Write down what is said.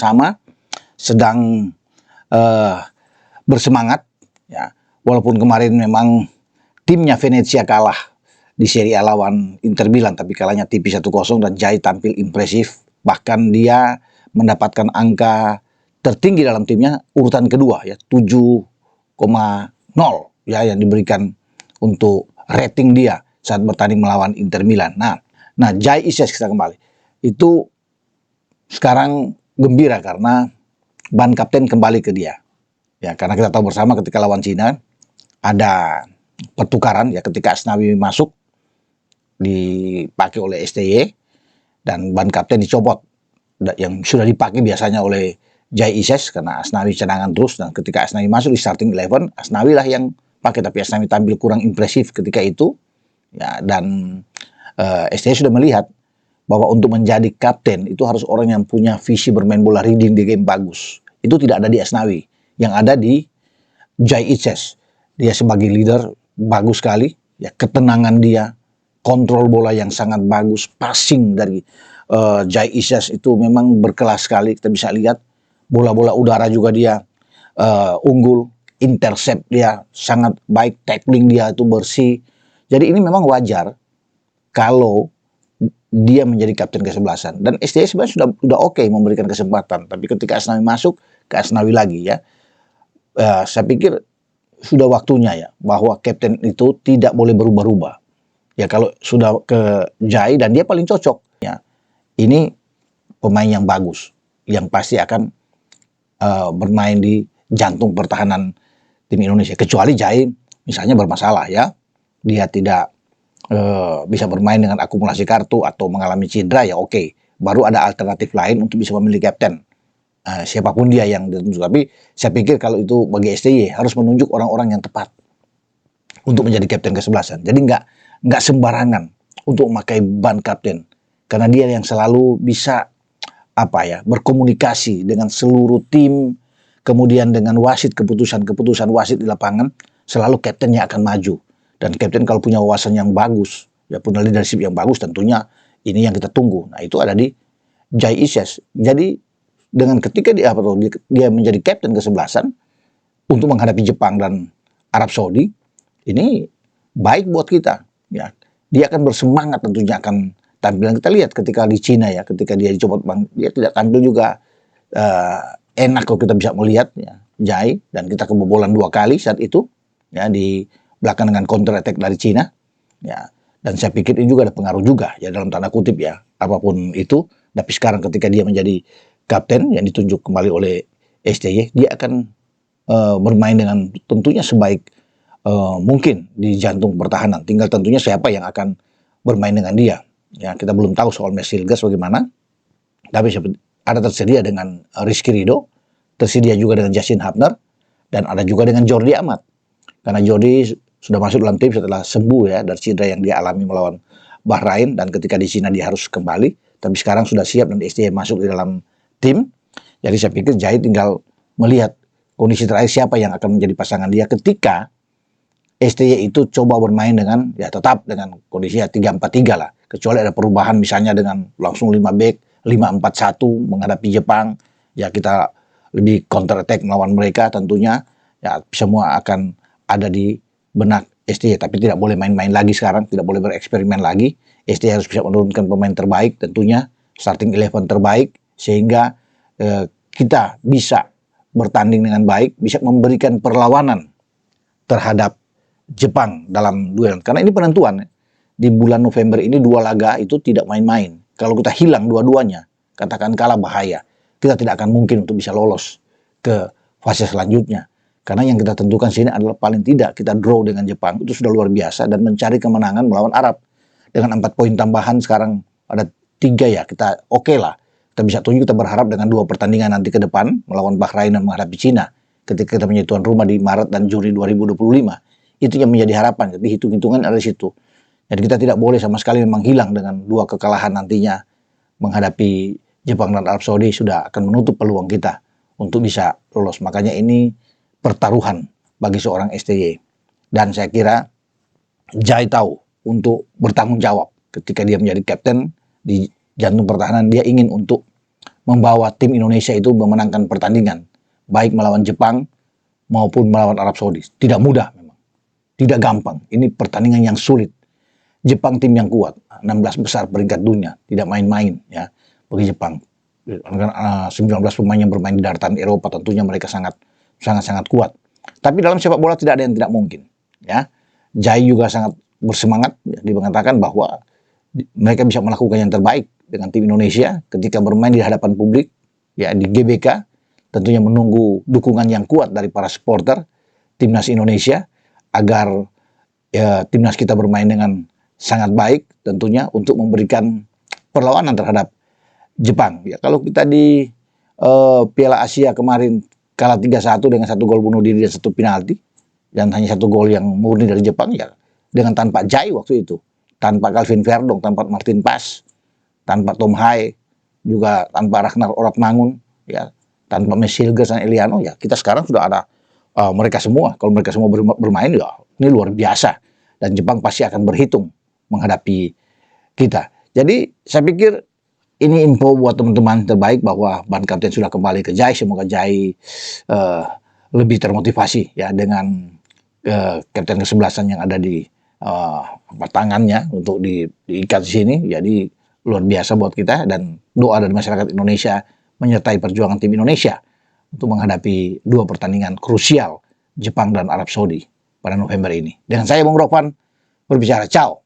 sama-sama sedang bersemangat ya. Walaupun kemarin memang timnya Venezia kalah di Serie A lawan Inter Milan, tapi kalahnya tipis 1-0 dan Jai tampil impresif. Bahkan dia mendapatkan angka tertinggi dalam timnya, urutan kedua ya, 7,0 ya yang diberikan untuk rating dia saat bertanding melawan Inter Milan. Nah Jai Ises kita kembali. Itu sekarang gembira karena ban kapten kembali ke dia. Ya, karena kita tahu bersama ketika lawan Cina ada pertukaran ya, ketika Asnawi masuk dipakai oleh STY dan ban kapten dicopot yang sudah dipakai biasanya oleh Jai Ises karena Asnawi cadangan terus, dan ketika Asnawi masuk di starting 11 Asnawi lah yang pakai, tapi Asnawi tampil kurang impresif ketika itu ya, dan STY sudah melihat bahwa untuk menjadi kapten itu harus orang yang punya visi bermain bola, reading di game bagus. Itu tidak ada di Asnawi, yang ada di Jai Ises. Dia sebagai leader bagus sekali ya, ketenangan dia, kontrol bola yang sangat bagus, passing dari Jai Ises itu memang berkelas sekali. Kita bisa lihat bola-bola udara juga dia unggul, intercept dia sangat baik, tackling dia itu bersih. Jadi ini memang wajar kalau dia menjadi kapten kesebelasan, dan STY sebenarnya sudah oke memberikan kesempatan, tapi ketika Asnawi masuk ke Asnawi lagi ya, saya pikir sudah waktunya ya bahwa kapten itu tidak boleh berubah-ubah. Ya kalau sudah ke Jai dan dia paling cocok ya. Ini pemain yang bagus yang pasti akan bermain di jantung pertahanan tim Indonesia. Kecuali Jai misalnya bermasalah ya. Dia tidak bisa bermain dengan akumulasi kartu atau mengalami cedera ya oke. Baru ada alternatif lain untuk bisa memilih kapten. Siapapun dia yang ditunjuk. Tapi saya pikir kalau itu bagi STY harus menunjuk orang-orang yang tepat untuk menjadi kapten kesebelasan. Jadi nggak sembarangan untuk memakai ban kapten, karena dia yang selalu bisa berkomunikasi dengan seluruh tim, kemudian dengan wasit, keputusan wasit di lapangan, selalu kaptennya akan maju. Dan kapten kalau punya wawasan yang bagus, ya punya leadership yang bagus, tentunya ini yang kita tunggu. Nah itu ada di Jai Ises. Jadi dengan ketika dia menjadi kapten kesebelasan untuk menghadapi Jepang dan Arab Saudi, ini baik buat kita ya. Dia akan bersemangat, tentunya akan tampil. Kita lihat ketika di Cina ya, ketika dia dicopot bang, dia tidak tampil juga enak kalau kita bisa melihat ya, Jai, dan kita kebobolan 2 kali saat itu ya, di belakang dengan counter attack dari Cina ya. Dan saya pikir ini juga ada pengaruh juga ya, dalam tanda kutip ya, apapun itu. Tapi sekarang ketika dia menjadi kapten yang ditunjuk kembali oleh STY, dia akan bermain dengan tentunya sebaik mungkin di jantung pertahanan. Tinggal tentunya siapa yang akan bermain dengan dia. Ya, kita belum tahu soal Mesilgas bagaimana. Tapi ada tersedia dengan Rizky Ridho, tersedia juga dengan Justin Hubner, dan ada juga dengan Jordi Amat. Karena Jordi sudah masuk dalam tim setelah sembuh ya dari cedera yang dia alami melawan Bahrain, dan ketika di Cina dia harus kembali. Tapi sekarang sudah siap dan STY masuk di dalam tim. Jadi saya pikir Jai tinggal melihat kondisi terakhir siapa yang akan menjadi pasangan dia ketika STY itu coba bermain dengan ya tetap dengan kondisi 3-4-3 lah. Kecuali ada perubahan misalnya dengan langsung 5 back, 5-4-1 menghadapi Jepang. Ya kita lebih counter attack melawan mereka tentunya. Ya semua akan ada di benak STY, tapi tidak boleh main-main lagi sekarang, tidak boleh bereksperimen lagi. STY harus bisa menurunkan pemain terbaik tentunya, starting 11 terbaik, sehingga kita bisa bertanding dengan baik, bisa memberikan perlawanan terhadap Jepang dalam duel. Karena ini penentuan di bulan November ini, 2 laga itu tidak main-main. Kalau kita hilang dua-duanya, katakan kalah, bahaya. Kita tidak akan mungkin untuk bisa lolos ke fase selanjutnya. Karena yang kita tentukan sini adalah paling tidak kita draw dengan Jepang, itu sudah luar biasa, dan mencari kemenangan melawan Arab. Dengan 4 poin tambahan sekarang ada 3 ya, kita oke lah. Kita bisa tunjuk, kita berharap dengan 2 pertandingan nanti ke depan melawan Bahrain dan menghadapi Cina ketika kita menjadi tuan rumah di Maret dan Juni 2025. Itu yang menjadi harapan. Jadi hitung-hitungan ada di situ. Jadi kita tidak boleh sama sekali memang hilang dengan 2 kekalahan nantinya menghadapi Jepang dan Arab Saudi, sudah akan menutup peluang kita untuk bisa lolos. Makanya ini pertaruhan bagi seorang STY. Dan saya kira Jai tahu untuk bertanggung jawab ketika dia menjadi kapten di jantung pertahanan. Dia ingin untuk membawa tim Indonesia itu memenangkan pertandingan, baik melawan Jepang maupun melawan Arab Saudi. Tidak mudah memang, tidak gampang. Ini pertandingan yang sulit. Jepang tim yang kuat, 16 besar peringkat dunia, tidak main-main ya bagi Jepang. 19 pemain yang bermain di daratan Eropa, tentunya mereka sangat kuat. Tapi dalam sepak bola tidak ada yang tidak mungkin ya. Jai juga sangat bersemangat ya, dia mengatakan bahwa mereka bisa melakukan yang terbaik dengan tim Indonesia ketika bermain di hadapan publik ya di GBK, tentunya menunggu dukungan yang kuat dari para supporter timnas Indonesia agar ya, timnas kita bermain dengan sangat baik tentunya untuk memberikan perlawanan terhadap Jepang. Ya kalau kita di Piala Asia kemarin kalah 3-1 dengan 1 gol bunuh diri dan 1 penalti dan hanya 1 gol yang murni dari Jepang ya, dengan tanpa Jai waktu itu, tanpa Calvin Verdong, tanpa Martin Paes, tanpa Tom Hai, juga tanpa Ragnar Oratmangun, ya, tanpa Mesilges dan Eliano, ya kita sekarang sudah ada mereka semua. Kalau mereka semua bermain, ya ini luar biasa. Dan Jepang pasti akan berhitung menghadapi kita. Jadi saya pikir ini info buat teman-teman terbaik bahwa ban kapten sudah kembali ke Jai. Semoga Jai lebih termotivasi ya dengan kapten kesebelasan yang ada di tangannya untuk diikat di sini. Jadi luar biasa buat kita, dan doa dari masyarakat Indonesia menyertai perjuangan tim Indonesia untuk menghadapi 2 pertandingan krusial Jepang dan Arab Saudi pada November ini. Dengan saya Bung Ropan berbicara, ciao.